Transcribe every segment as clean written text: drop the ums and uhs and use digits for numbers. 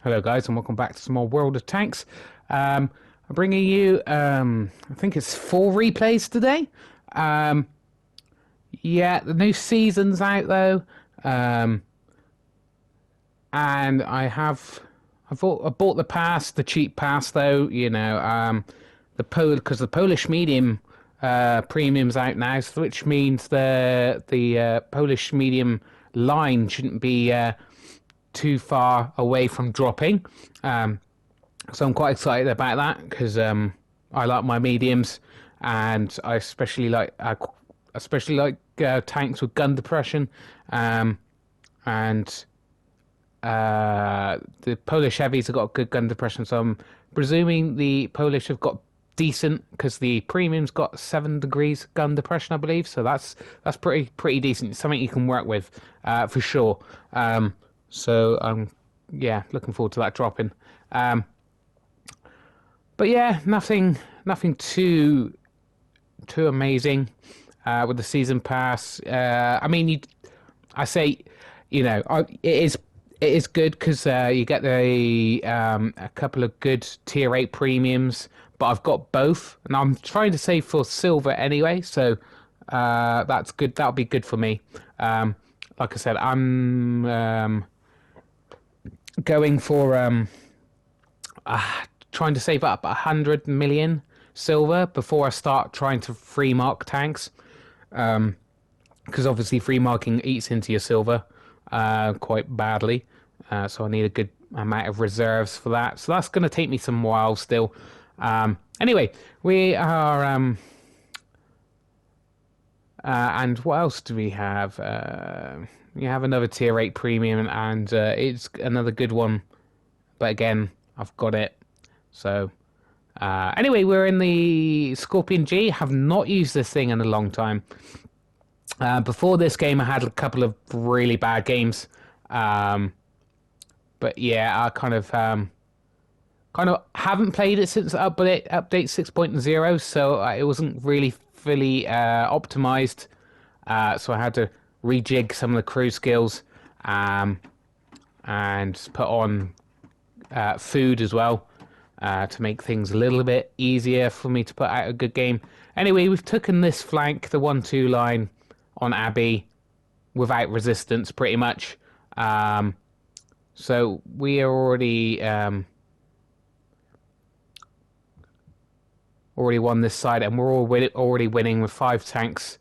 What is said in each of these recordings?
Hello, guys, and welcome back to some more World of Tanks. I'm bringing you, I think it's 4 replays today. Um, yeah, the new season's out though, um, and I bought the pass, the cheap pass though. Because the Polish medium premium's out now, which means the Polish medium line shouldn't be too far away from dropping. So I'm quite excited about that because I like my mediums, and I especially like tanks with gun depression, and the Polish heavies have got good gun depression. So I'm presuming the Polish have got decent because the premium's got 7 degrees gun depression, I believe. So that's pretty decent. It's something you can work with for sure. So I'm yeah looking forward to that dropping. But yeah, nothing too amazing with the season pass. I mean, I say, it is good because you get a couple of good tier 8 premiums. But I've got both, and I'm trying to save for silver anyway, so that's good. That'll be good for me. Like I said, I'm going for trying to save up 100 million silver before I start trying to free mark tanks. Because obviously free marking eats into your silver quite badly. So I need a good amount of reserves for that. So that's going to take me some while still. Anyway, we are... and what else do we have? You have another tier 8 premium, and it's another good one. But again, I've got it. So, anyway, we're in the Scorpion G. Have not used this thing in a long time. Before this game, I had a couple of really bad games. But yeah, I kind of haven't played it since update 6.0, so it wasn't really fully optimized. So I had to rejig some of the crew skills and put on food as well. To make things a little bit easier for me to put out a good game. Anyway, we've taken this flank, the 1-2 line on Abbey, without resistance, pretty much. So we are already won this side, and we're already winning with 5 tanks.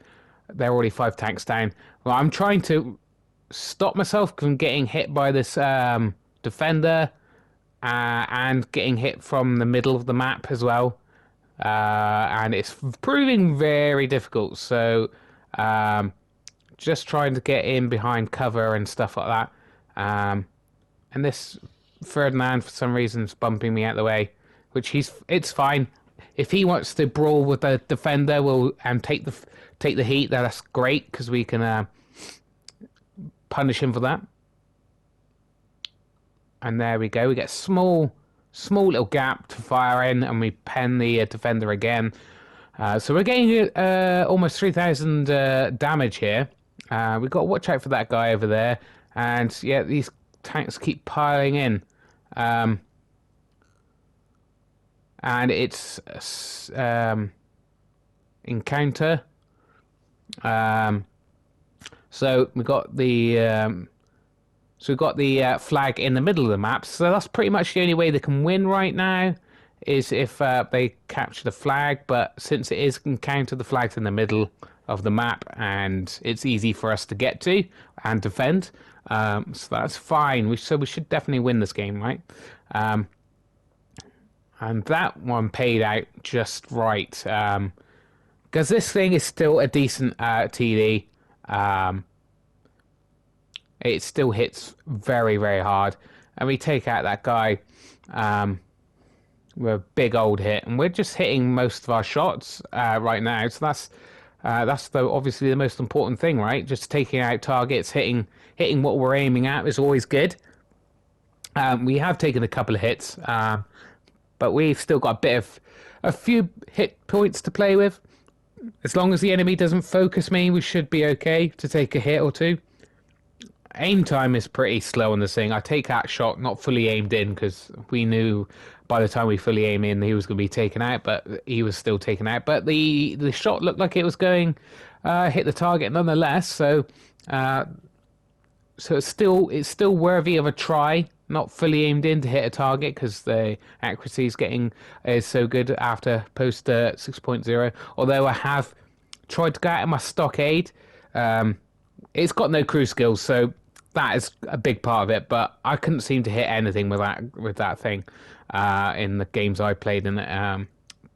They're already 5 tanks down. Well, I'm trying to stop myself from getting hit by this defender. And getting hit from the middle of the map as well. And it's proving very difficult. So just trying to get in behind cover and stuff like that. And this Ferdinand, for some reason, is bumping me out of the way, which it's fine. If he wants to brawl with the defender, and take the heat, that's great because we can punish him for that. And there we go. We get small little gap to fire in, and we pen the defender again. So we're getting almost 3,000 damage here. We've got to watch out for that guy over there. And yeah, these tanks keep piling in. And it's encounter. So we've got the... So we've got the flag in the middle of the map. So that's pretty much the only way they can win right now, is if they capture the flag. But since it is encounter, the flag's in the middle of the map, and it's easy for us to get to and defend. So that's fine. So we should definitely win this game, right? And that one paid out just right. Because this thing is still a decent TD. It still hits very, very hard. And we take out that guy with a big old hit. And we're just hitting most of our shots right now. So that's obviously the most important thing, right? Just taking out targets, hitting what we're aiming at is always good. We have taken a couple of hits, but we've still got a few hit points to play with. As long as the enemy doesn't focus me, we should be okay to take a hit or two. aim time is pretty slow on this thing. I take that shot not fully aimed in because we knew by the time we fully aim in he was going to be taken out, but he was still taken out. But the shot looked like it was going hit the target nonetheless. Uh, so it's still worthy of a try. Not fully aimed in to hit a target because the accuracy is so good after post 6.0. Although I have tried to go out of my stockade. It's got no crew skills, so that is a big part of it. But I couldn't seem to hit anything with that thing in the games I played in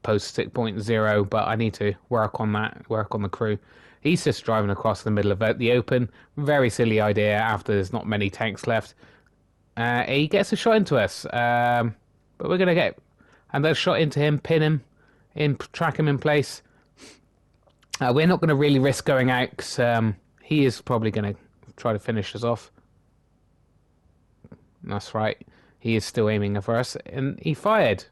post 6.0. But I need to work on that, work on the crew. He's just driving across the middle of the open. Very silly idea after there's not many tanks left. He gets a shot into us, but we're gonna get another shot into him, pin him, track him in place. We're not going to really risk going out because he is probably going to try to finish us off. That's right. He is still aiming for us. And he fired.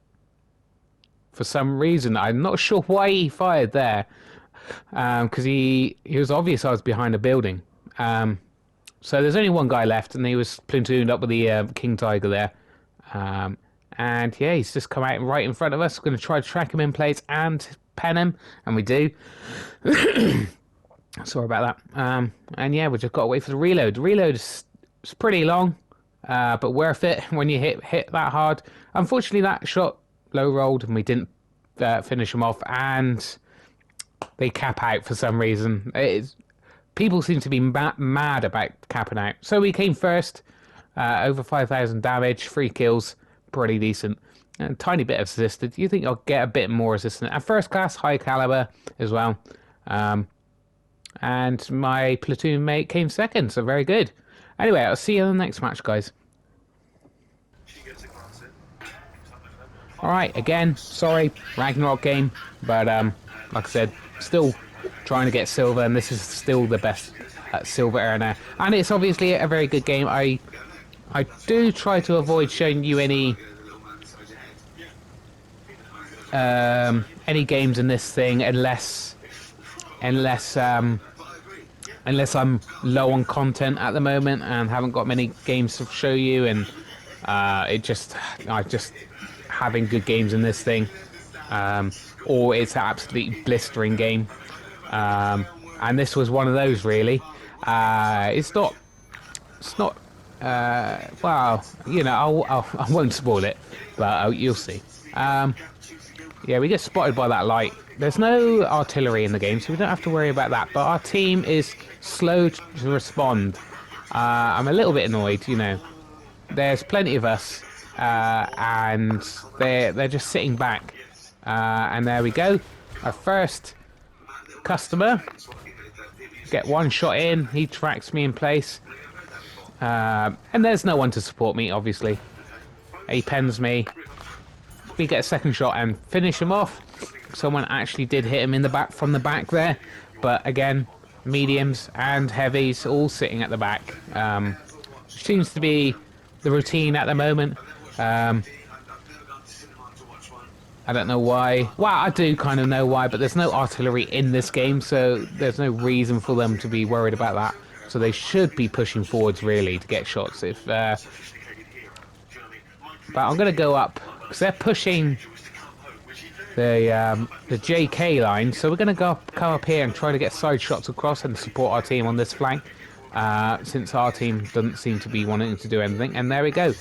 For some reason. I'm not sure why he fired there. Because he was obvious I was behind a building. So there's only one guy left. And he was platooned up with the King Tiger there. And yeah, he's just come out right in front of us. We're going to try to track him in place and pen him. And we do. Sorry about that. And yeah, we just got to wait for the reload. The reload is pretty long, but worth it when you hit that hard. Unfortunately, that shot low rolled and we didn't finish them off, and they cap out for some reason. People seem to be mad about capping out. So we came first, over 5,000 damage, 3 kills, pretty decent. And a tiny bit of assisted. You think I'll get a bit more assisted? And first class, high caliber as well. And my platoon mate came second, so very good. Anyway, I'll see you in the next match, guys. Alright, again, sorry, Ragnarok game, but like I said, still trying to get silver, and this is still the best silver earner. And it's obviously a very good game. I do try to avoid showing you any games in this thing unless I'm low on content at the moment and haven't got many games to show you, and I just having good games in this thing, or it's an absolutely blistering game, and this was one of those really. It's not well, you know, I won't spoil it, but you'll see. Yeah, we get spotted by that light. There's no artillery in the game, so we don't have to worry about that. But our team is slow to respond. I'm a little bit annoyed, you know. There's plenty of us, and they're just sitting back. And there we go. Our first customer. Get one shot in. He tracks me in place. And there's no one to support me, obviously. He pens me. We get a second shot and finish him off. Someone actually did hit him in the back from the back there, but again, mediums and heavies all sitting at the back. Seems to be the routine at the moment. I don't know why. Well, I do kind of know why, but there's no artillery in this game, so there's no reason for them to be worried about that. So they should be pushing forwards really to get shots. But I'm going to go up because they're pushing the JK line, so we're going to come up here and try to get side shots across and support our team on this flank, since our team doesn't seem to be wanting to do anything. And there we go,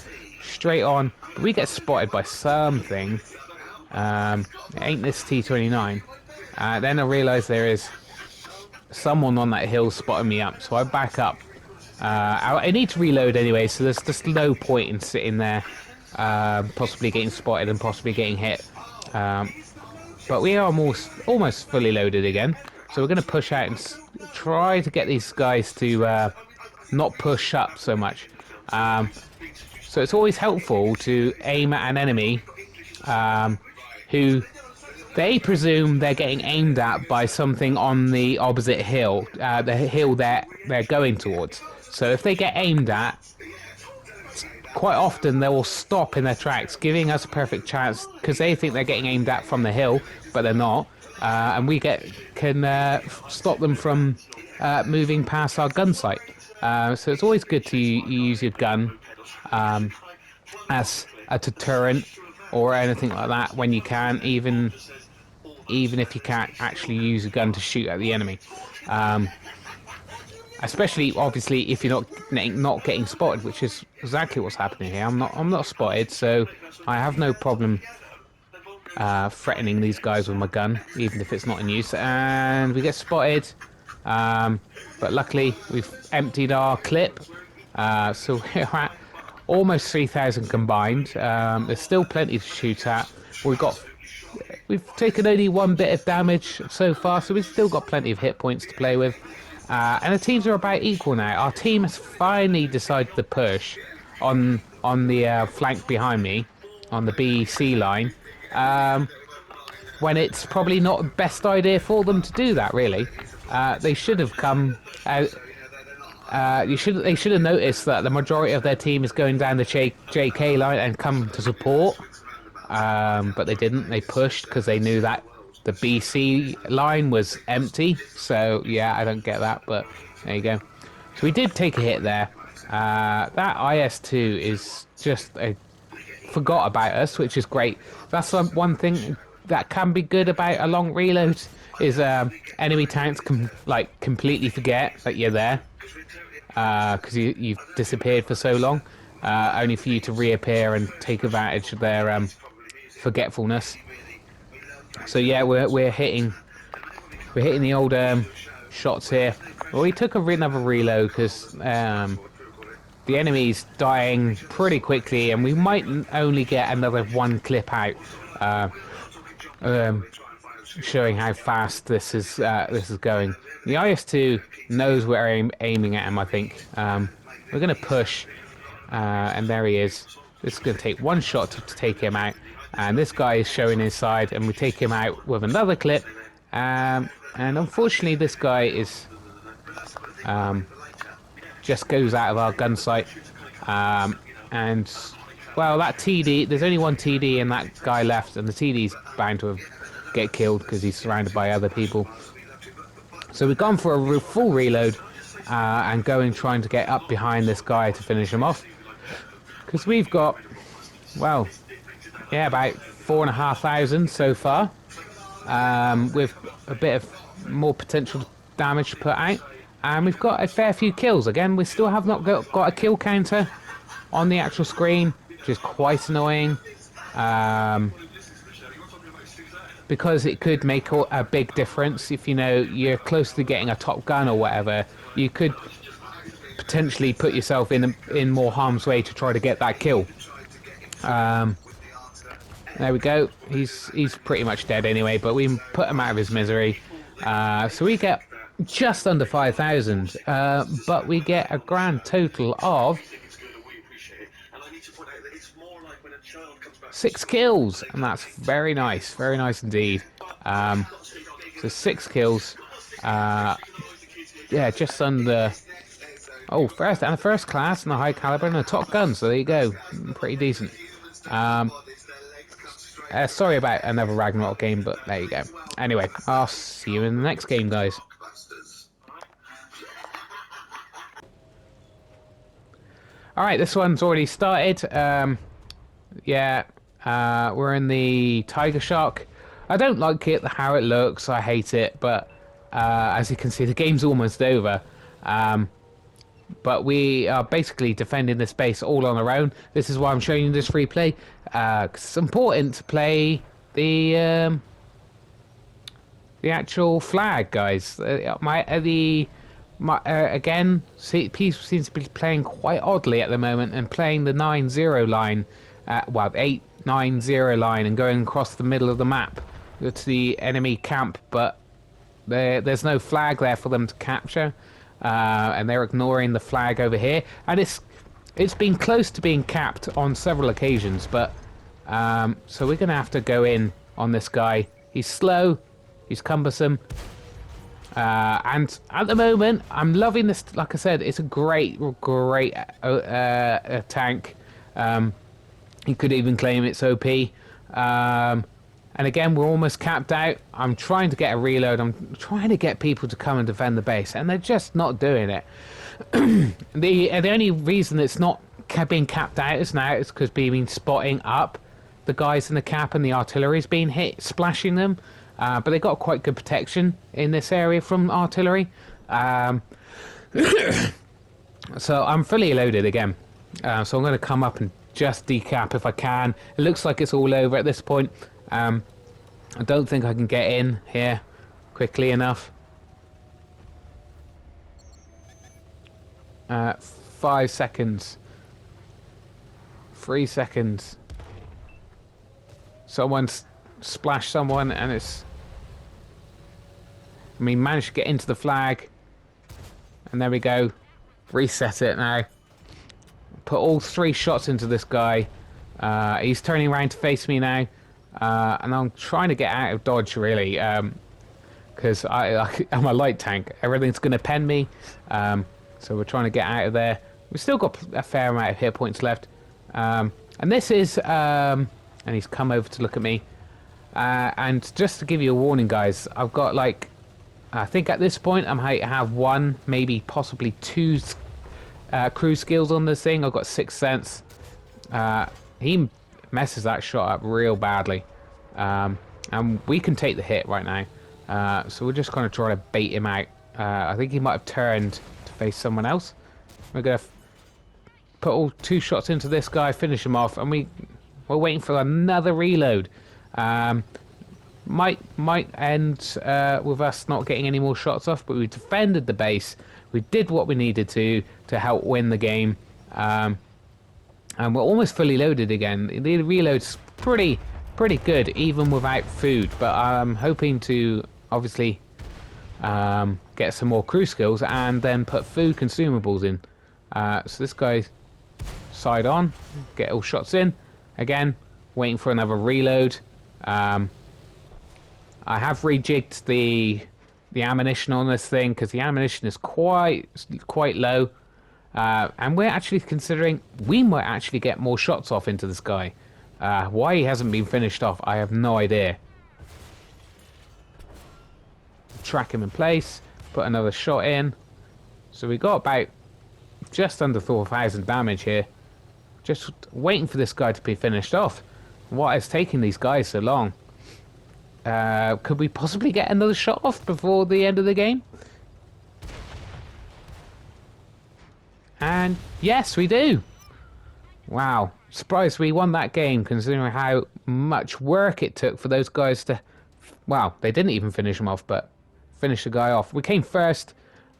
straight on. We get spotted by something. It ain't this T-29. Then I realise there is someone on that hill spotting me up, so I back up. I need to reload anyway, so there's just no point in sitting there, possibly getting spotted and possibly getting hit. But we are almost fully loaded again, so we're going to push out and try to get these guys to not push up so much. So it's always helpful to aim at an enemy who they presume they're getting aimed at by something on the opposite hill, the hill they're going towards. So if they get aimed at, quite often they will stop in their tracks, giving us a perfect chance because they think they're getting aimed at from the hill, but they're not, and we can stop them from moving past our gun sight. So it's always good to use your gun as a deterrent or anything like that when you can, even if you can't actually use a gun to shoot at the enemy. Especially, obviously, if you're not getting spotted, which is exactly what's happening here. I'm not spotted, so I have no problem threatening these guys with my gun, even if it's not in use. And we get spotted, but luckily we've emptied our clip, so we're at almost 3,000 combined. There's still plenty to shoot at. We've taken only one bit of damage so far, so we've still got plenty of hit points to play with. And the teams are about equal now. Our team has finally decided to push on the flank behind me, on the BC line, when it's probably not the best idea for them to do that, really. They should have come out. They should have noticed that the majority of their team is going down the JK line and come to support. But they didn't. They pushed because they knew that the BC line was empty. So yeah, I don't get that, but there you go. So we did take a hit there. That IS-2 is just forgot about us, which is great. That's one thing that can be good about a long reload is enemy tanks can like completely forget that you're there because you've disappeared for so long, only for you to reappear and take advantage of their forgetfulness. So yeah, we're hitting the old shots here. Well, we took another reload because the enemy's dying pretty quickly, and we might only get another one clip out, showing how fast this is going. The IS-2 knows we're aiming at him. I think we're going to push, and there he is. This is going to take one shot to take him out. And this guy is showing his side, and we take him out with another clip. And unfortunately, this guy is just goes out of our gun sight. And well, that TD, there's only one TD, and that guy left, and the TD's bound to get killed because he's surrounded by other people. So we've gone for a full reload and trying to get up behind this guy to finish him off, because we've got, well, yeah, about 4,500 so far, with a bit of more potential damage to put out, and we've got a fair few kills. Again, we still have not got a kill counter on the actual screen, which is quite annoying, because it could make a big difference. If you know you're close to getting a top gun or whatever, you could potentially put yourself in more harm's way to try to get that kill. There we go. He's pretty much dead anyway, but we put him out of his misery. So we get just under 5,000, but we get a grand total of 6 kills, and that's very nice indeed. So 6 kills. Yeah, just under. Oh, first class and a high caliber and a top gun. So there you go, pretty decent. Sorry about another Ragnarok game, but there you go. Anyway, I'll see you in the next game, guys. Alright, this one's already started. Yeah, we're in the Tiger Shark. I don't like it, how it looks. I hate it, but as you can see, the game's almost over. But we are basically defending this base all on our own. This is why I'm showing you this free play. 'Cause it's important to play the actual flag, guys. Again, Peace seems to be playing quite oddly at the moment and playing the 9-0 line, well, 8-9-0 line, and going across the middle of the map to the enemy camp, but there's no flag there for them to capture. And they're ignoring the flag over here, and it's been close to being capped on several occasions, but so we're gonna have to go in on this guy. He's slow, he's cumbersome, and at the moment I'm loving this. Like I said, it's a great tank. You could even claim it's OP. And again, we're almost capped out. I'm trying to get a reload. I'm trying to get people to come and defend the base, and they're just not doing it. The only reason it's not being capped out is now is because we've been spotting up the guys in the cap and the artillery's been hit, splashing them. But they got quite good protection in this area from artillery. So I'm fully loaded again. So I'm going to come up and just decap if I can. It looks like it's all over at this point. I don't think I can get in here quickly enough. 5 seconds. 3 seconds. Someone's splashed someone and it's... I mean, managed to get into the flag. And there we go. Reset it now. Put all 3 shots into this guy. He's turning around to face me now. And I'm trying to get out of dodge, really. Because I'm a light tank. Everything's going to pen me. So we're trying to get out of there. We've still got a fair amount of hit points left. And this is... and he's come over to look at me. And just to give you a warning, guys, I've got like... I think at this point I might have 1, maybe possibly 2 crew skills on this thing. I've got 6th sense. He messes that shot up real badly. And we can take the hit right now. So we're just kind of trying to bait him out. I think he might have turned to face someone else. We're going to put all 2 shots into this guy, finish him off, and we're waiting for another reload. Might end with us not getting any more shots off, but we defended the base. We did what we needed to help win the game. And we're almost fully loaded again. The reload's pretty good, even without food. But I'm hoping to obviously get some more crew skills and then put food consumables in. So this guy's side on, get all shots in. Again, waiting for another reload. I have rejigged the ammunition on this thing because the ammunition is quite low. And we're actually considering we might actually get more shots off into this guy. Why he hasn't been finished off, I have no idea. Track him in place, put another shot in. So we got about just under 4,000 damage here. Just waiting for this guy to be finished off. Why is taking these guys so long? Could we possibly get another shot off before the end of the game? And yes, we do. Wow. Surprised we won that game considering how much work it took for those guys to... Well, they didn't even finish him off, but finish the guy off. We came first.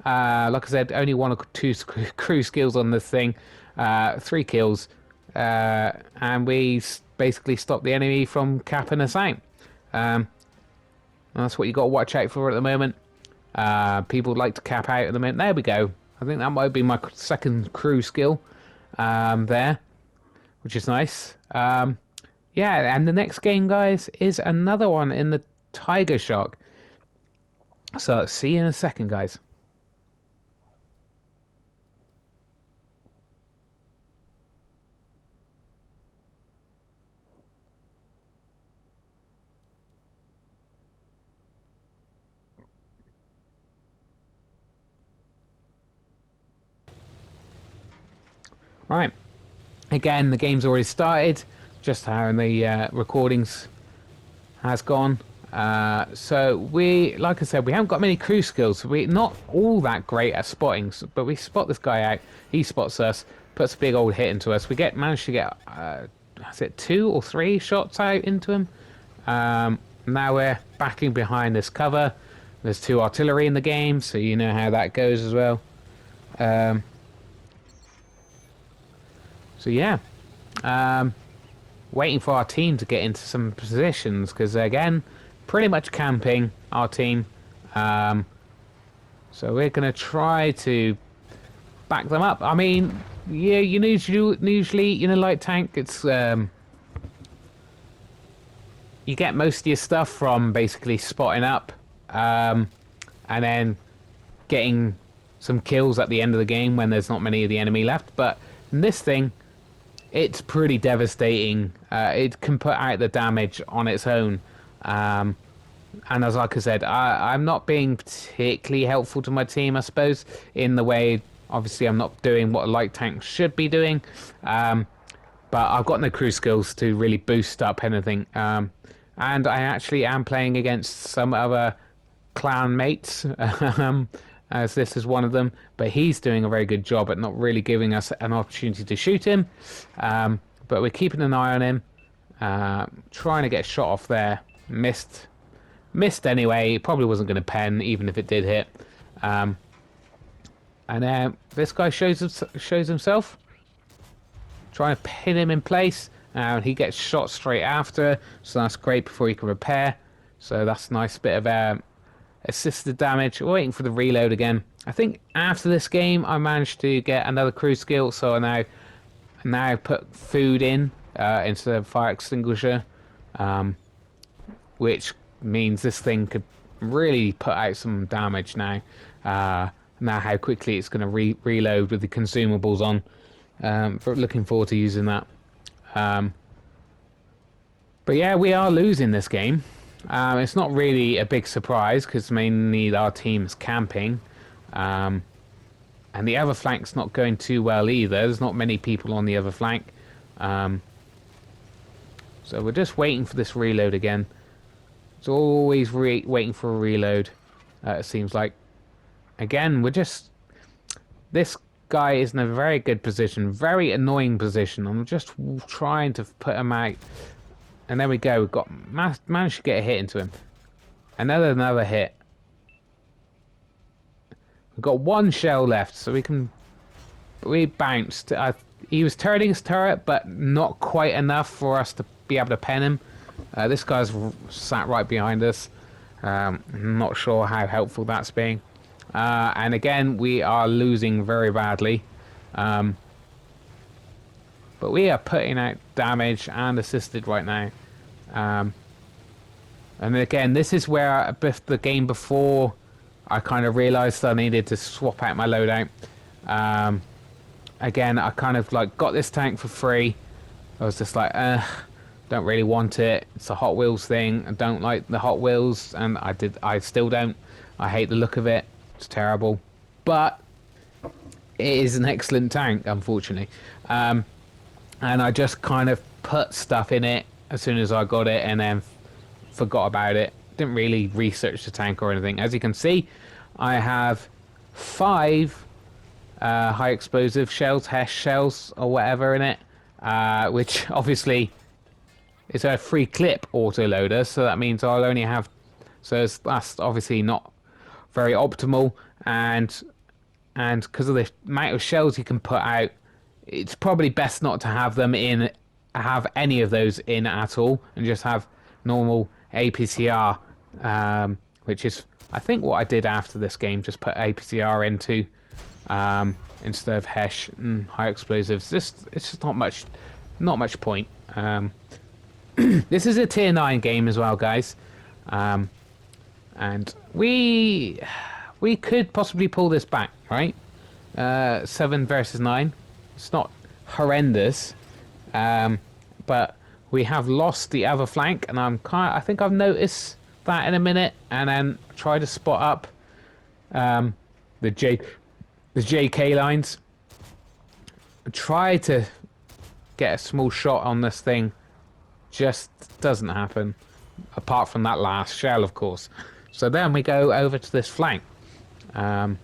Like I said, only 1 or 2 crew skills on this thing. 3 kills. And we basically stopped the enemy from capping us out. That's what you got to watch out for at the moment. People like to cap out at the moment. There we go. I think that might be my 2nd crew skill there, which is nice. Yeah, and the next game, guys, is another one in the Tiger Shock. So see you in a second, guys. Right, again, the game's already started, just how the recordings has gone. So we, like I said, we haven't got many crew skills. We're not all that great at spotting, but we spot this guy out. He spots us, puts a big old hit into us. We managed to get, is it 2 or 3 shots out into him? Now we're backing behind this cover. There's 2 artillery in the game, so you know how that goes as well. So yeah, waiting for our team to get into some positions because again, pretty much camping our team. So we're gonna try to back them up. I mean, yeah, usually light tank, it's you get most of your stuff from basically spotting up, and then getting some kills at the end of the game when there's not many of the enemy left. But in this thing, it's pretty devastating. It can put out the damage on its own. And as like I said, I'm not being particularly helpful to my team, I suppose, in the way Obviously, I'm not doing what a light tank should be doing. But I've got no crew skills to really boost up anything. And I actually am playing against some other clan mates, as this is one of them. But he's doing a very good job at not really giving us an opportunity to shoot him. But we're keeping an eye on him, trying to get a shot off there. Missed anyway. He probably wasn't going to pen, even if it did hit. And this guy shows himself. Trying to pin him in place, and he gets shot straight after, so that's great before he can repair. So that's a nice bit of assisted damage. We're waiting for the reload again. I think after this game I managed to get another crew skill, so I now put food in instead of fire extinguisher, which means this thing could really put out some damage now. Now how quickly it's going to reload with the consumables on. Looking forward to using that. But yeah, we are losing this game. It's not really a big surprise because mainly our team's camping. And the other flank's not going too well either. There's not many people on the other flank. So we're just waiting for this reload again. It's always waiting for a reload, it seems like. Again, this guy is in a very good position, very annoying position. I'm just trying to put him out, and there we go. We've got managed to get a hit into him. Another hit. We've got one shell left, so we bounced. He was turning his turret, but not quite enough for us to be able to pen him. This guy's sat right behind us. I'm not sure how helpful that's being. And again, we are losing very badly. But we are putting out damage and assisted right now. And again, this is where the game before I kind of realised I needed to swap out my loadout. Again, I kind of like got this tank for free. I was just like, don't really want it. It's a Hot Wheels thing. I don't like the Hot Wheels, and I still don't. I hate the look of it. It's terrible, but it is an excellent tank, unfortunately. And I just kind of put stuff in it as soon as I got it, and then forgot about it. Didn't really research the tank or anything. As you can see, I have 5 high explosive shells, HESH shells or whatever in it, which obviously is a free clip autoloader, so that means I'll only have, that's obviously not very optimal, and because of the amount of shells you can put out, it's probably best not to have any of those in at all, and just have normal APCR, which is I think what I did after this game. Just put APCR into instead of HESH and high explosives. It's just not much point. This is a tier 9 game as well, guys. And we could possibly pull this back, right? 7 versus 9. It's not horrendous, but we have lost the other flank, and I think I've noticed that in a minute, and then try to spot up the JK lines. Try to get a small shot on this thing, just doesn't happen. Apart from that last shell, of course. So then we go over to this flank. Try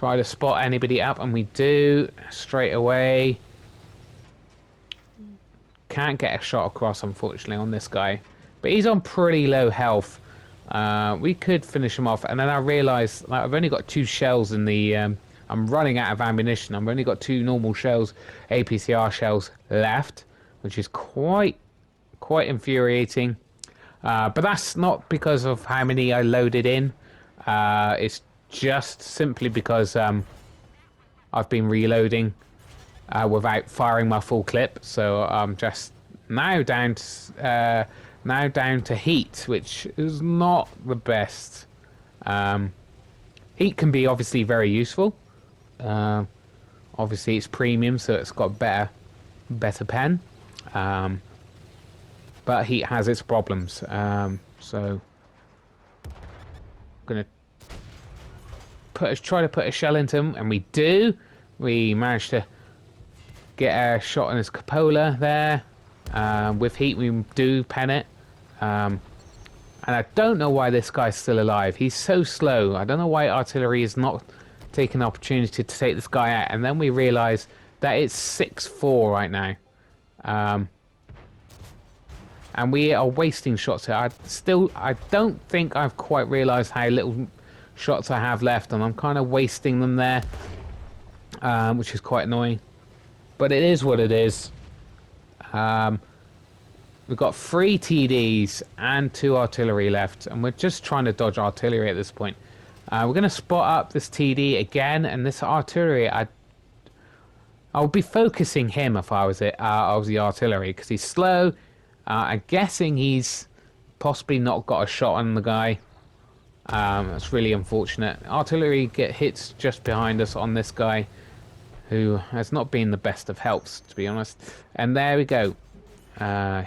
to spot anybody up, and we do straight away. Can't get a shot across, unfortunately, on this guy. But he's on pretty low health. We could finish him off. And then I realised that I've only got 2 shells in the... I'm running out of ammunition. I've only got 2 normal shells, APCR shells left, which is quite infuriating. But that's not because of how many I loaded in. It's just simply because I've been reloading without firing my full clip. So I'm just now down to heat, which is not the best. Heat can be obviously very useful. Obviously it's premium, so it's got better pen. But heat has its problems. So I'm gonna try to put a shell into him, and we do. We managed to get a shot on his cupola there. With heat, we do pen it. And I don't know why this guy's still alive. He's so slow. I don't know why artillery is not taking the opportunity to take this guy out. And then we realise that it's 6-4 right now. And we are wasting shots here. I don't think I've quite realised how little shots I have left. And I'm kind of wasting them there. Which is quite annoying. But it is what it is. We've got 3 TDs and 2 artillery left, and we're just trying to dodge artillery at this point. We're going to spot up this TD again, and this artillery, I would be focusing him if I was the artillery, because he's slow. I'm guessing he's possibly not got a shot on the guy. That's really unfortunate. Artillery hits just behind us on this guy, who has not been the best of helps, to be honest. And there we go. Yeah,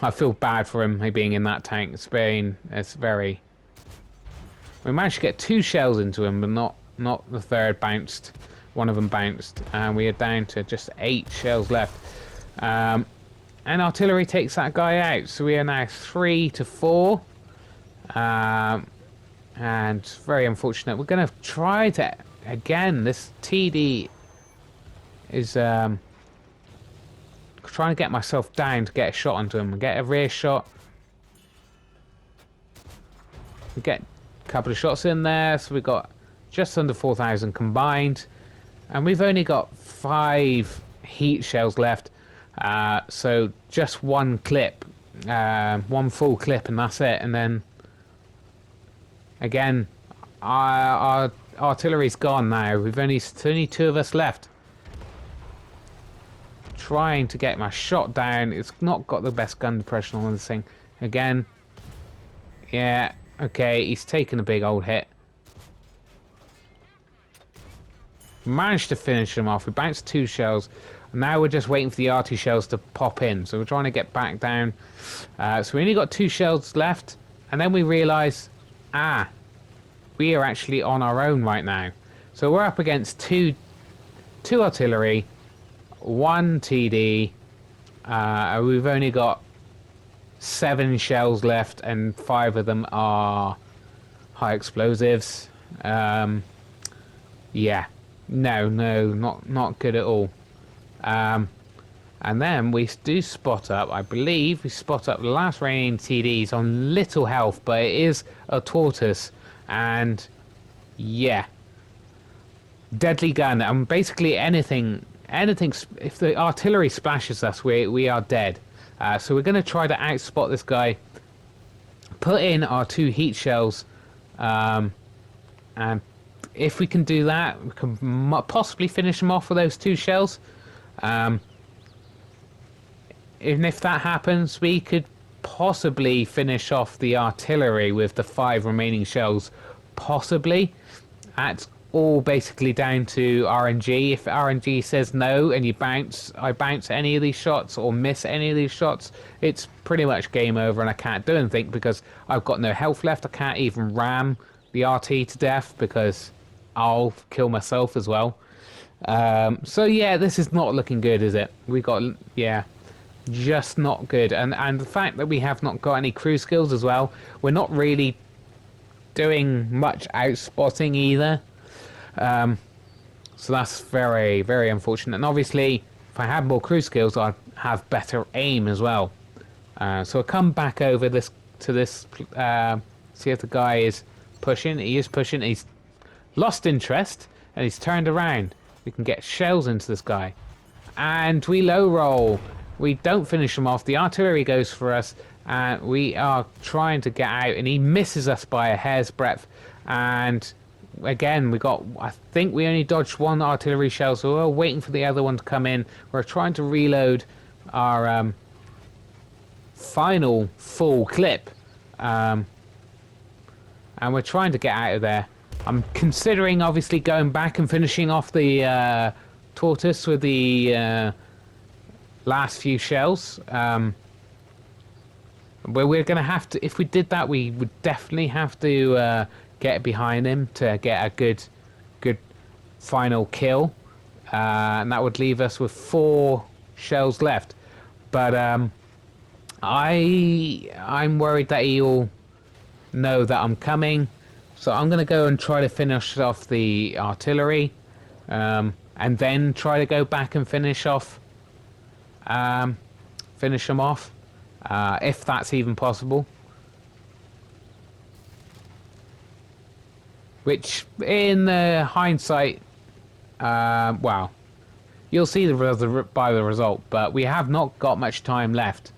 I feel bad for him being in that tank. It's very... We managed to get 2 shells into him, but not the third bounced. One of them bounced, and we are down to just 8 shells left. And artillery takes that guy out, so we are now 3-4. And very unfortunate. We're going to try to... Again, this TD is... trying to get myself down to get a shot onto him and get a rear shot. We get a couple of shots in there, so we got just under 4,000 combined, and we've only got 5 heat shells left. So just one clip, one full clip, and that's it. And then again, our artillery's gone now. It's only 2 of us left. Trying to get my shot down. It's not got the best gun depression on this thing. Again. Yeah, okay, he's taken a big old hit. Managed to finish him off. We bounced 2 shells. Now we're just waiting for the RT shells to pop in. So we're trying to get back down. So we only got 2 shells left. And then we realise, we are actually on our own right now. So we're up against two artillery, 1 TD. We've only got 7 shells left, and 5 of them are high explosives. Yeah, no, not good at all. And then we do spot up. I believe we spot up the last remaining TDs on little health, but it is a tortoise, and yeah, deadly gun. And basically anything. If the artillery splashes us, we are dead. So we're going to try to outspot this guy, put in our 2 heat shells, and if we can do that, we can possibly finish him off with those 2 shells. Even if that happens, we could possibly finish off the artillery with the 5 remaining shells, possibly. That's all basically down to RNG. If RNG says no and I bounce any of these shots or miss any of these shots, it's pretty much game over, and I can't do anything because I've got no health left. I can't even ram the RT to death because I'll kill myself as well. So yeah, this is not looking good, is it? We got, yeah, just not good. And the fact that we have not got any crew skills as well, we're not really doing much outspotting either. So that's very, very unfortunate. And obviously, if I had more crew skills, I'd have better aim as well. So I'll come back over to this, see if the guy is pushing. He is pushing. He's lost interest, and he's turned around. We can get shells into this guy. And we low roll. We don't finish him off. The artillery goes for us. And we are trying to get out, and he misses us by a hair's breadth. And again, I think we only dodged 1 artillery shell, so we're waiting for the other one to come in. We're trying to reload our final full clip. And we're trying to get out of there. I'm considering, obviously, going back and finishing off the tortoise with the last few shells. But we're going to have to, if we did that, we would definitely have to get behind him to get a good final kill, and that would leave us with 4 shells left. But I'm worried that he'll know that I'm coming, so I'm gonna go and try to finish off the artillery, and then try to go back and finish them off, if that's even possible. Which, in hindsight, well, you'll see by the result, but we have not got much time left.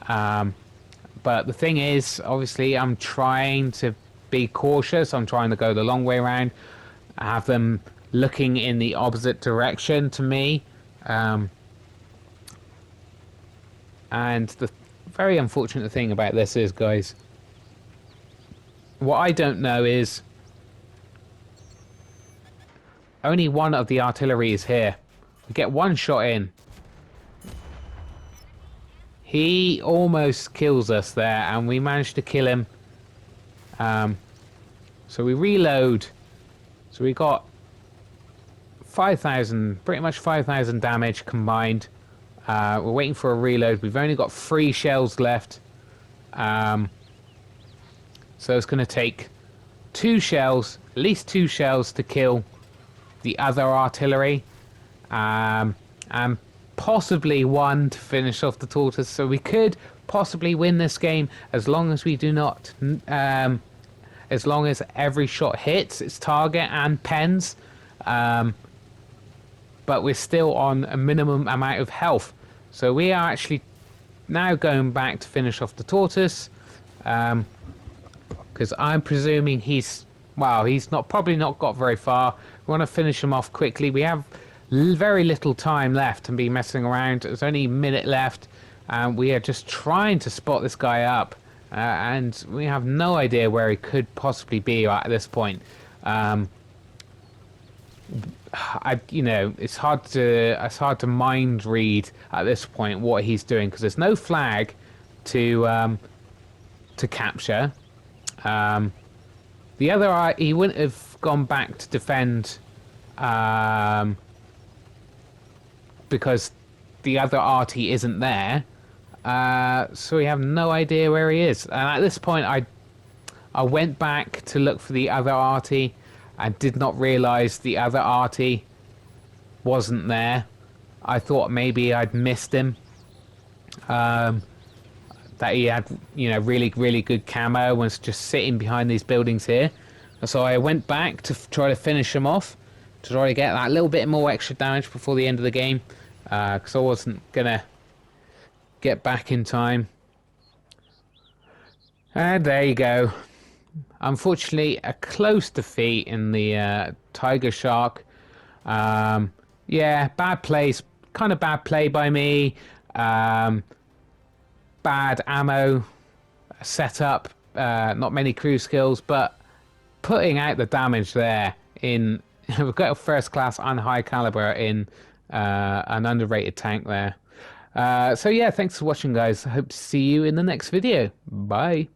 But the thing is, obviously, I'm trying to be cautious. I'm trying to go the long way around. I have them looking in the opposite direction to me. And the very unfortunate thing about this is, guys, what I don't know is only one of the artillery is here. We get one shot in. He almost kills us there, and we managed to kill him. So we reload. So we got 5,000, pretty much 5,000 damage combined. We're waiting for a reload. We've only got 3 shells left. So it's going to take 2 shells, at least 2 shells to kill the other artillery. And possibly 1 to finish off the tortoise. So we could possibly win this game as long as we do not... as long as every shot hits its target and pens. But we're still on a minimum amount of health. So we are actually now going back to finish off the tortoise. Because I'm presuming he's probably not got very far. We want to finish him off quickly. We have very little time left to be messing around. There's only a minute left. And we are just trying to spot this guy up. And we have no idea where he could possibly be at this point. It's hard to mind read at this point what he's doing, because there's no flag to capture. The other, he wouldn't have gone back to defend, because the other arty isn't there. So we have no idea where he is. And at this point, I went back to look for the other arty and did not realise the other arty wasn't there. I thought maybe I'd missed him. That he had, really, really good camo, was just sitting behind these buildings here. So I went back to try to finish him off, to try to get that little bit more extra damage before the end of the game, because I wasn't gonna get back in time. And there you go. Unfortunately, a close defeat in the Tiger Shark. Yeah, bad plays, kind of bad play by me. Bad ammo setup. Not many crew skills, but putting out the damage there in we've got a first class and high caliber in an underrated tank there. So yeah, thanks for watching, guys. I hope to see you in the next video. Bye.